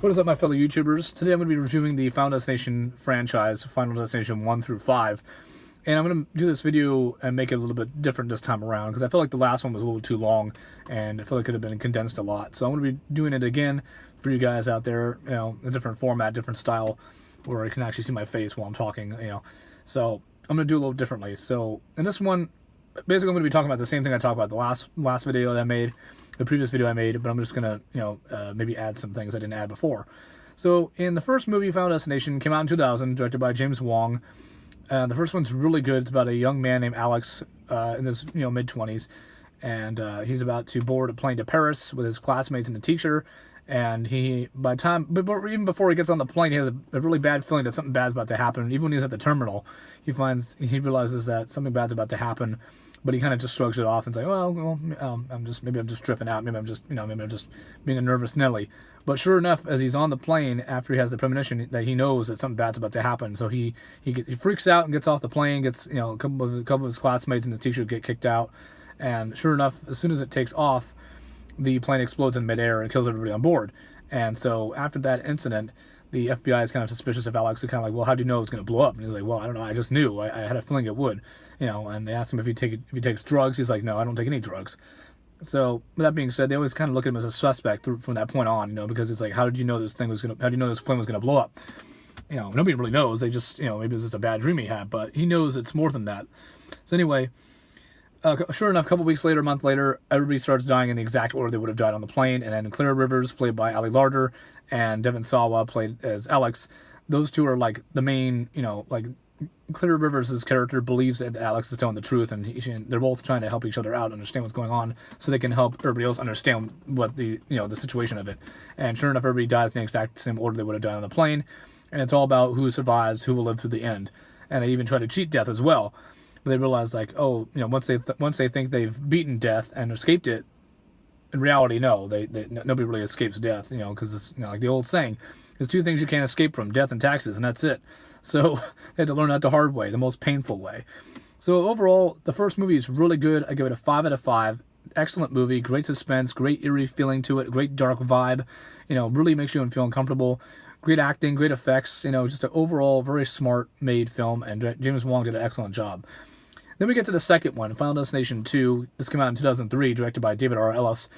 What is up, my fellow YouTubers? Today I'm going to be reviewing the Final Destination franchise, Final Destination 1 through 5. And I'm going to do this video and make it a little bit different this time around, because I feel like the last one was a little too long, and I feel like it could have been condensed a lot. So I'm going to be doing it again for you guys out there, a different format, different style, where you can actually see my face while I'm talking, So I'm going to do it a little differently. So in this one, basically I'm going to be talking about the same thing I talked about the last video that I made, the previous video I made, but I'm just going to, maybe add some things I didn't add before. So in the first movie, Final Destination, came out in 2000, directed by James Wong. The first one's really good. It's about a young man named Alex in his mid-20s, and he's about to board a plane to Paris with his classmates and a teacher. And even before he gets on the plane, he has a really bad feeling that something bad's about to happen. Even when he's at the terminal, he realizes that something bad's about to happen, but he kind of just shrugs it off and says, maybe I'm just tripping out. Maybe I'm just being a nervous Nelly. But sure enough, as he's on the plane, after he has the premonition that he knows that something bad's about to happen, so he freaks out and gets off the plane. Gets a couple of his classmates and the teacher get kicked out, and sure enough, as soon as it takes off, the plane explodes in midair and kills everybody on board. And so after that incident, the FBI is kind of suspicious of Alex. They're kind of like, well, how do you know it's going to blow up? And he's like, well, I don't know. I just knew. I had a feeling it would. And they asked him if he takes drugs. He's like, no, I don't take any drugs. So with that being said, they always kind of look at him as a suspect from that point on, because it's like, how did you know this plane was going to blow up? Nobody really knows. They just, maybe it's just a bad dream he had, but he knows it's more than that. So anyway, sure enough, a couple weeks later, a month later, everybody starts dying in the exact order they would have died on the plane. And then Clara Rivers, played by Ali Larter, and Devon Sawa, played as Alex. Those two are like the main, Clara Rivers' character believes that Alex is telling the truth, and they're both trying to help each other out, understand what's going on, so they can help everybody else understand what the situation of it. And sure enough, everybody dies in the exact same order they would have died on the plane. And it's all about who survives, who will live through the end. And they even try to cheat death as well. But they realize, once they think they've beaten death and escaped it, in reality, no, nobody really escapes death, because it's like the old saying, there's two things you can't escape from: death and taxes, and that's it. So they had to learn that the hard way, the most painful way. So overall, the first movie is really good. I give it a 5 out of 5. Excellent movie, great suspense, great eerie feeling to it, great dark vibe. Really makes you feel uncomfortable. Great acting, great effects. Just an overall very smart made film, and James Wong did an excellent job. Then we get to the second one, Final Destination 2. This came out in 2003, directed by David R. Ellis.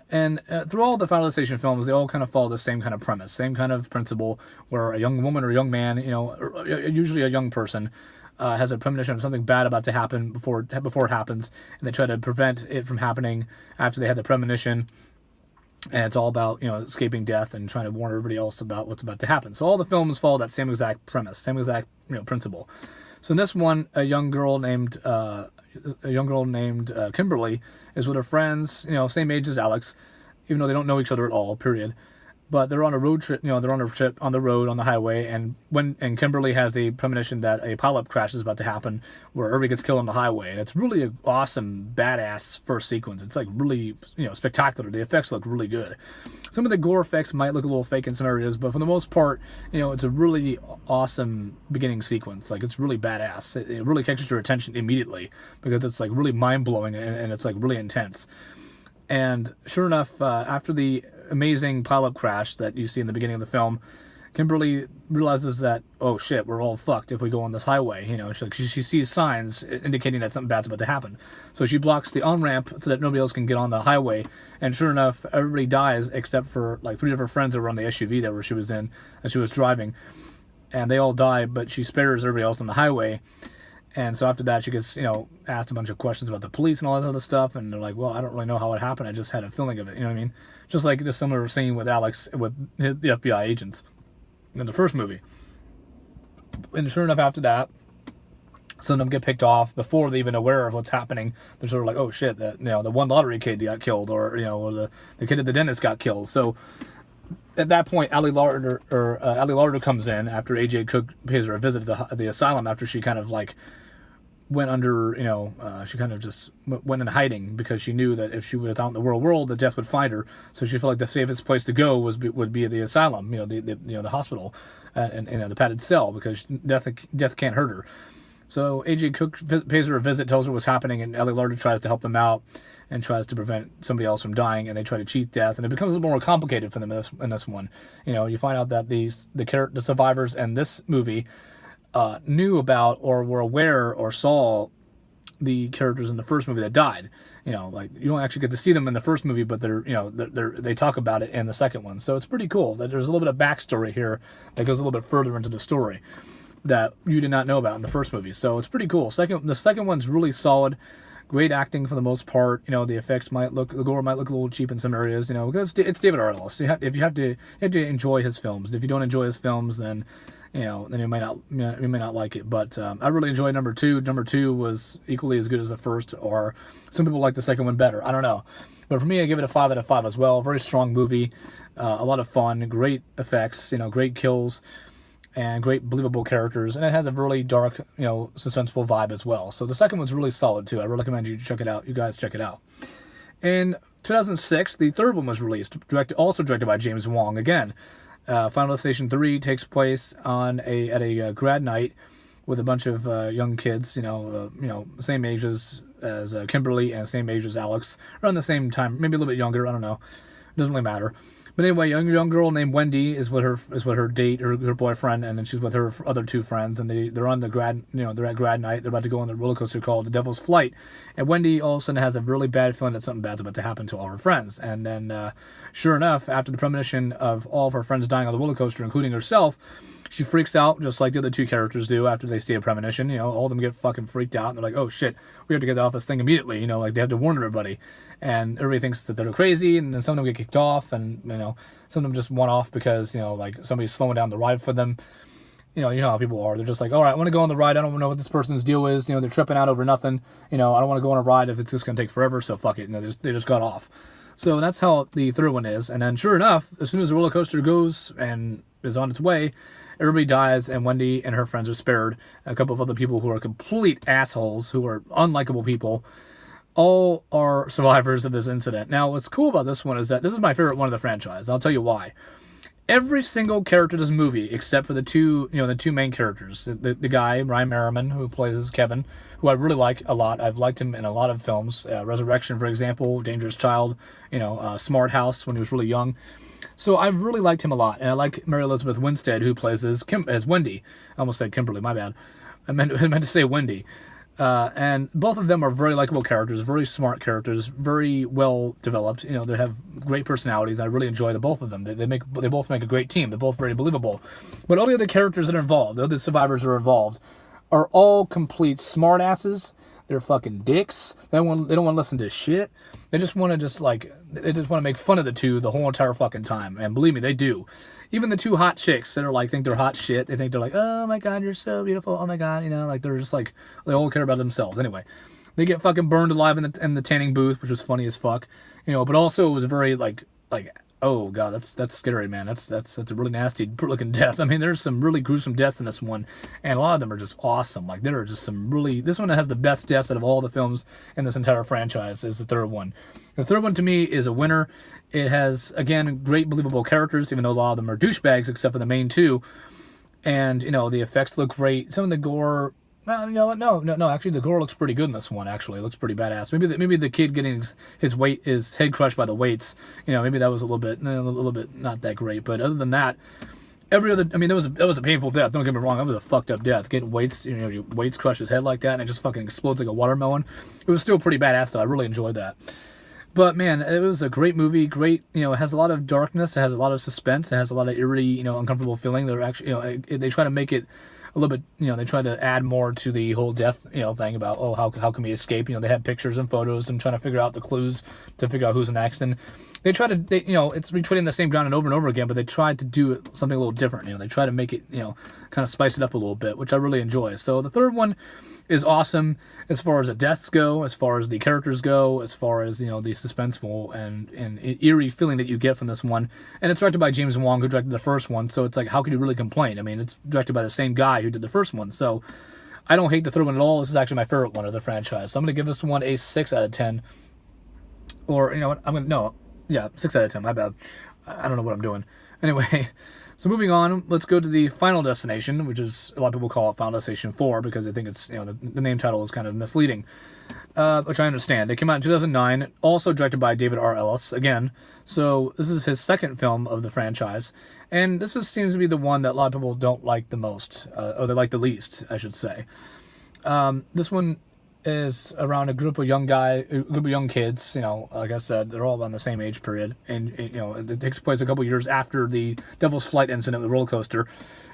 And through all the Final Destination films, they all kind of follow the same kind of premise, same kind of principle, where a young woman or a young man, usually a young person, has a premonition of something bad about to happen before it happens, and they try to prevent it from happening after they had the premonition. And it's all about, escaping death and trying to warn everybody else about what's about to happen. So all the films follow that same exact premise, same exact, principle. So in this one, a young girl named Kimberly is with her friends, same age as Alex, even though they don't know each other at all, period. But they're on a road trip, they're on a trip on the road, on the highway, and Kimberly has the premonition that a pileup crash is about to happen, where everybody gets killed on the highway. And it's really an awesome, badass first sequence. It's like really, spectacular. The effects look really good. Some of the gore effects might look a little fake in some areas, but for the most part, it's a really awesome beginning sequence. Like, it's really badass. It really catches your attention immediately, because it's like really mind-blowing, and it's like really intense. And sure enough, after the amazing pileup crash that you see in the beginning of the film, Kimberly realizes that, oh shit, we're all fucked if we go on this highway. She sees signs indicating that something bad's about to happen. So she blocks the on-ramp so that nobody else can get on the highway. And sure enough, everybody dies except for like 3 of her friends that were on the SUV that she was in, that she was driving. And they all die, but she spares everybody else on the highway. And so after that, she gets, asked a bunch of questions about the police and all that other stuff. And they're like, well, I don't really know how it happened. I just had a feeling of it. You know what I mean? Just like the similar scene with Alex, with the FBI agents in the first movie. And sure enough, after that, some of them get picked off before they're even aware of what's happening. They're sort of like, oh shit, that the one lottery kid got killed, or the kid at the dentist got killed. So at that point, Ali Larter comes in after AJ Cook pays her a visit to the asylum, after she kind of like went under, she kind of just went in hiding, because she knew that if she was out in the real world, the death would find her. So she felt like the safest place to go would be the asylum, the hospital, and the padded cell, because death can't hurt her. So AJ Cook pays her a visit, tells her what's happening, and Ellie Larder tries to help them out and tries to prevent somebody else from dying, and they try to cheat death, and it becomes a little more complicated for them in this one. You know, you find out that the survivors in this movie knew about or were aware or saw the characters in the first movie that died. You know, like, you don't actually get to see them in the first movie, but they talk about it in the second one. So it's pretty cool that there's a little bit of backstory here that goes a little bit further into the story that you did not know about in the first movie. So it's pretty cool. The second one's really solid. Great acting for the most part. You know, the gore might look a little cheap in some areas, you know, because it's David Arliss. You have to enjoy his films. And if you don't enjoy his films, then you may not like it. But I really enjoyed number 2. Number 2 was equally as good as the first, or some people like the second one better. I don't know. But for me, I give it a 5 out of 5 as well. Very strong movie. A lot of fun. Great effects. You know, great kills. And great believable characters, and it has a really dark, suspenseful vibe as well. So the second one's really solid too. I recommend you check it out. You guys check it out. In 2006, the third one was released, also directed by James Wong again. Final Destination 3 takes place at a grad night with a bunch of young kids, same ages as Kimberly and same age as Alex, around the same time, maybe a little bit younger. I don't know. It doesn't really matter. But anyway, young girl named Wendy is with her boyfriend, and then she's with her other 2 friends, and they're on the grad, they're at grad night. They're about to go on the roller coaster called the Devil's Flight, and Wendy all of a sudden has a really bad feeling that something bad's about to happen to all her friends. And then, sure enough, after the premonition of all of her friends dying on the roller coaster, including herself, she freaks out just like the other 2 characters do after they see a premonition. You know, all of them get fucking freaked out, and they're like, "Oh shit, we have to get off this thing immediately." You know, like they have to warn everybody, and everybody thinks that they're crazy, and then some of them get kicked off, and some of them just want off because like somebody's slowing down the ride for them. You know how people are. They're just like, "All right, I want to go on the ride. I don't know what this person's deal is. They're tripping out over nothing. I don't want to go on a ride if it's just gonna take forever. So fuck it. They just got off." So that's how the third one is. And then sure enough, as soon as the roller coaster goes and is on its way, everybody dies, and Wendy and her friends are spared. A couple of other people who are complete assholes, who are unlikable people, all are survivors of this incident. Now, what's cool about this one is that this is my favorite one of the franchise. I'll tell you why. Every single character in this movie, except for the two main characters, the guy, Ryan Merriman, who plays as Kevin, who I really like a lot. I've liked him in a lot of films. Resurrection, for example, Dangerous Child, Smart House when he was really young. So I really liked him a lot, and I like Mary Elizabeth Winstead, who plays as Wendy. I almost said Kimberly, my bad. I meant to say Wendy. And both of them are very likable characters, very smart characters, very well developed. They have great personalities. I really enjoy the both of them. They both make a great team. They're both very believable. But all the other characters that are involved, the other survivors that are involved, are all complete smartasses. They're fucking dicks. They don't want to listen to shit. They just want to make fun of the 2 the whole entire fucking time. And believe me, they do. Even the 2 hot chicks that are think they're hot shit. They think they're like, "Oh my god, you're so beautiful. Oh my god," they're just they all care about themselves. Anyway, they get fucking burned alive in the tanning booth, which was funny as fuck. But also it was very oh god, that's scary, man. That's a really nasty looking death. I mean, there's some really gruesome deaths in this one, and a lot of them are just awesome. There are just some really. This one has the best deaths out of all the films in this entire franchise. Is the third one. The third one to me is a winner. It has again great believable characters, even though a lot of them are douchebags, except for the main 2. And the effects look great. Some of the gore. Well, no. Actually, the gore looks pretty good in this one. Actually, it looks pretty badass. Maybe the kid getting his head crushed by the weights. Maybe that was a little bit not that great. But other than that, every other. I mean, that was a painful death. Don't get me wrong. That was a fucked up death. Getting weights, your weights crush his head like that, and it just fucking explodes like a watermelon. It was still pretty badass though. I really enjoyed that. But man, it was a great movie. Great, it has a lot of darkness. It has a lot of suspense. It has a lot of eerie, uncomfortable feeling. They're actually, they try to make it a little bit, they try to add more to the whole death, thing about, oh, how can we escape? They have pictures and photos and trying to figure out the clues to figure out who's next. And they try to, it's retreading the same ground and over again, but they tried to do something a little different. They try to make it, kind of spice it up a little bit, which I really enjoy. So the third one is awesome as far as the deaths go, as far as the characters go, as far as the suspenseful and eerie feeling that you get from this one. And it's directed by James Wong, who directed the first one, so it's how could you really complain? I mean, it's directed by the same guy who did the first one, so I don't hate the third one at all. This is actually my favorite one of the franchise, so I'm going to give this one a 6 out of 10. Or, I'm going to, no, yeah, 6 out of 10, my bad. I don't know what I'm doing. Anyway, so moving on, let's go to the Final Destination, which is, a lot of people call it Final Destination 4 because they think it's, the name title is kind of misleading, which I understand. It came out in 2009, also directed by David R. Ellis, again. So this is his second film of the franchise, and this seems to be the one that a lot of people don't like the most, or they like the least, I should say. This one is around a group of young kids. Like I said, they're all around the same age period, and it takes place a couple years after the Devil's Flight incident with the roller coaster.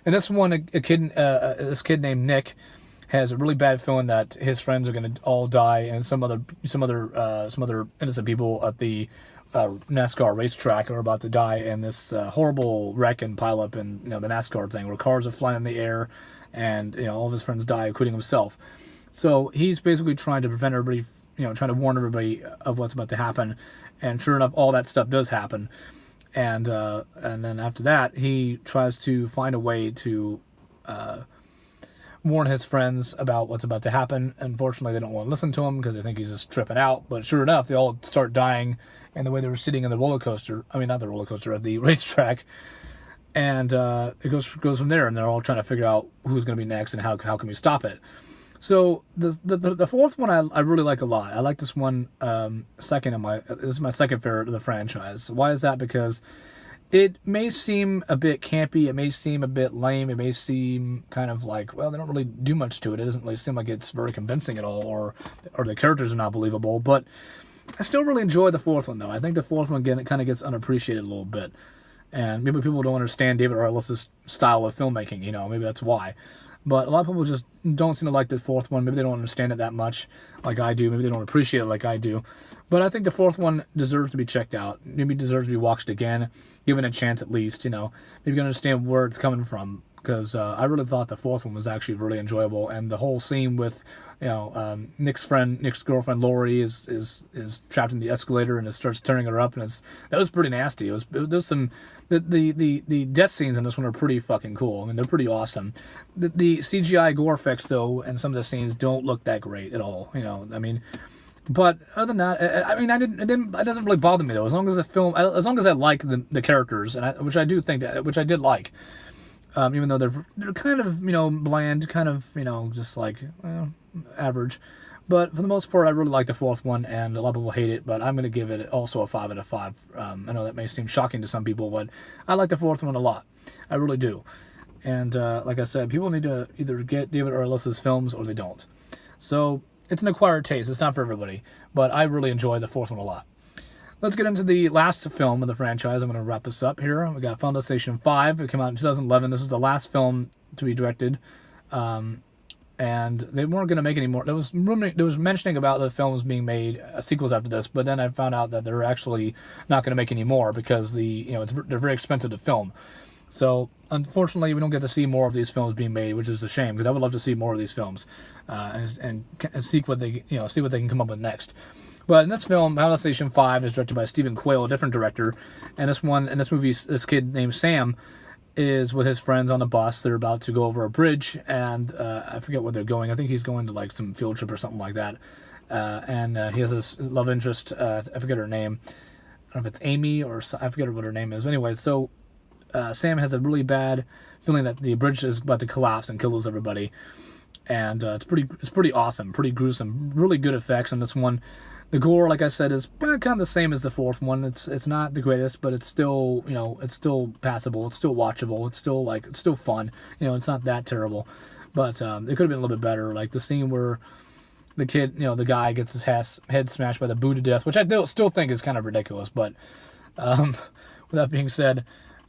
And this one, this kid named Nick has a really bad feeling that his friends are going to all die, and some other innocent people at the NASCAR racetrack are about to die in this horrible wreck and pileup in the NASCAR thing where cars are flying in the air, and all of his friends die, including himself. So he's basically trying to prevent everybody, trying to warn everybody of what's about to happen. And sure enough, all that stuff does happen. And then after that, he tries to find a way to warn his friends about what's about to happen. Unfortunately, they don't want to listen to him because they think he's just tripping out. But sure enough, they all start dying in the way they were sitting in the roller coaster. I mean, not the roller coaster, at the racetrack. And it goes from there, and they're all trying to figure out who's going to be next and how can we stop it. So the fourth one I really like a lot. I like this one second. This is my second favorite of the franchise. Why is that? Because it may seem a bit campy. It may seem a bit lame. It may seem kind of like, well, they don't really do much to it. It doesn't really seem like it's very convincing at all, or the characters are not believable. But I still really enjoy the fourth one, though. I think the fourth one, again, it kind of gets unappreciated a little bit. And maybe people don't understand David R. Ellis' style of filmmaking. Maybe that's why. But a lot of people just don't seem to like the fourth one. Maybe they don't understand it that much like I do. Maybe they don't appreciate it like I do. But I think the fourth one deserves to be checked out. Maybe deserves to be watched again, given a chance at least. Maybe you can understand where it's coming from. Because I really thought the fourth one was actually really enjoyable. And the whole scene with, Nick's girlfriend Lori is trapped in the escalator and it starts tearing her up. And that was pretty nasty. There's some... The death scenes in this one are pretty fucking cool. I mean, they're pretty awesome. The CGI gore effects, though, and some of the scenes don't look that great at all. But other than that, it doesn't really bother me though. As long as I like the characters, which I do think which I did like, even though they're kind of bland, kind of just like average. But for the most part, I really like the fourth one, and a lot of people hate it, but I'm going to give it also a 5 out of 5. I know that may seem shocking to some people, but I like the fourth one a lot. I really do. And like I said, people need to either get David R. Ellis' films or they don't. So it's an acquired taste. It's not for everybody, but I really enjoy the fourth one a lot. Let's get into the last film of the franchise. I'm going to wrap this up here. We got Final Destination 5. It came out in 2011. This is the last film to be directed. And they weren't going to make any more. There was mentioning about the films being made, sequels after this, but then I found out that they're actually not going to make any more because they're very expensive to film. So unfortunately, we don't get to see more of these films being made, which is a shame because I would love to see more of these films and see what they can come up with next. But in this film, Final Destination 5 is directed by Stephen Quayle, a different director, and in this movie, this kid named Sam is with his friends on a bus. They're about to go over a bridge, and I forget where they're going. I think he's going to like some field trip or something like that. And he has this love interest. I forget her name. I don't know if it's Amy or I forget what her name is. But anyway, so Sam has a really bad feeling that the bridge is about to collapse and kills everybody. And it's pretty awesome, pretty gruesome, really good effects on this one. The gore, like I said, is kind of the same as the fourth one. It's not the greatest, but it's still it's still passable. It's still watchable. It's still fun. It's not that terrible, but it could have been a little bit better. Like the scene where the kid, the guy gets his head smashed by the Buddha to death, which I still think is kind of ridiculous. But with that being said,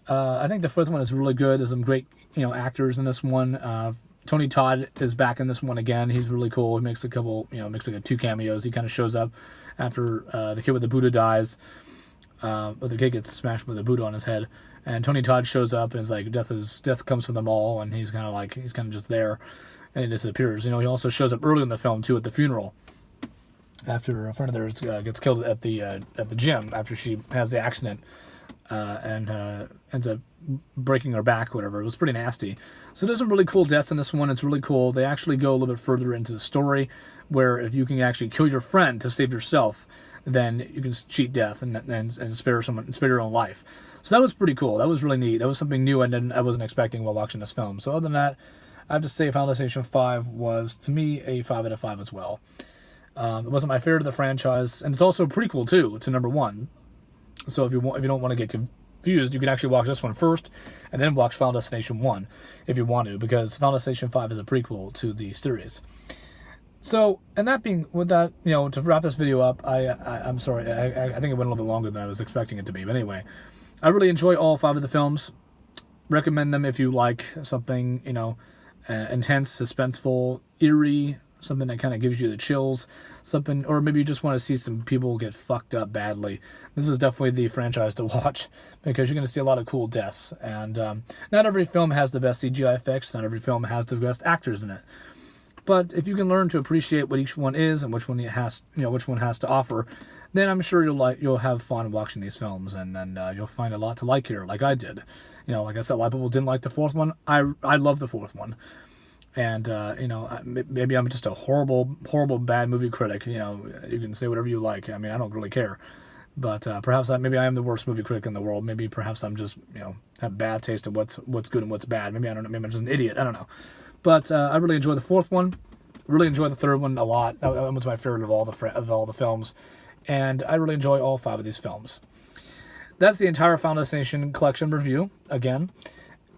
I think the fifth one is really good. There's some great actors in this one. Tony Todd is back in this one again. He's really cool. He makes a couple, makes like 2 cameos. He kind of shows up after the kid with the Buddha dies, but the kid gets smashed with a Buddha on his head, and Tony Todd shows up and is like, death comes for them all, and he's kind of just there, and he disappears. He also shows up early in the film too at the funeral, after a friend of theirs gets killed at the gym after she has the accident. And ends up breaking her back, whatever. It was pretty nasty. So there's some really cool deaths in this one. It's really cool. They actually go a little bit further into the story, where if you can actually kill your friend to save yourself, then you can cheat death and spare your own life. So that was pretty cool. That was really neat. That was something new I wasn't expecting while watching this film. So other than that, I have to say Final Destination 5 was, to me, a 5 out of 5 as well. It wasn't my favorite of the franchise, and it's also a prequel, too, to number 1. So if you don't want to get confused, you can actually watch this one first, and then watch Final Destination 1, if you want to, because Final Destination 5 is a prequel to the series. So, and that being, with that, you know, to wrap this video up, I'm sorry, I think it went a little bit longer than I was expecting it to be, but anyway, I really enjoy all 5 of the films. Recommend them if you like something, you know, intense, suspenseful, eerie, something that kind of gives you the chills, something, or maybe you just want to see some people get fucked up badly. This is definitely the franchise to watch, because you're going to see a lot of cool deaths, and not every film has the best CGI effects, not every film has the best actors in it. But if you can learn to appreciate what each one is and which one it has, you know, which one has to offer, then I'm sure you'll have fun watching these films, and you'll find a lot to like here, like I did. You know, like I said, a lot of people didn't like the 4th one. I love the 4th one, and you know, maybe I'm just a horrible bad movie critic. You know, you can say whatever you like. I mean, I don't really care. But perhaps maybe I am the worst movie critic in the world. Maybe perhaps I'm just, you know, have bad taste of what's good and what's bad. Maybe I don't know. Maybe I'm just an idiot. I don't know. But I really enjoyed the 4th one. Really enjoyed the 3rd one a lot. That was my favorite of all the films, and I really enjoy all 5 of these films. That's the entire Final Destination collection review. Again,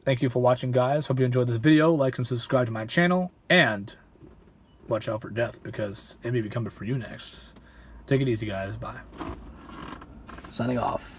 thank you for watching, guys. Hope you enjoyed this video. Like and subscribe to my channel, and watch out for death, because it may be coming for you next. Take it easy, guys. Bye. Signing off.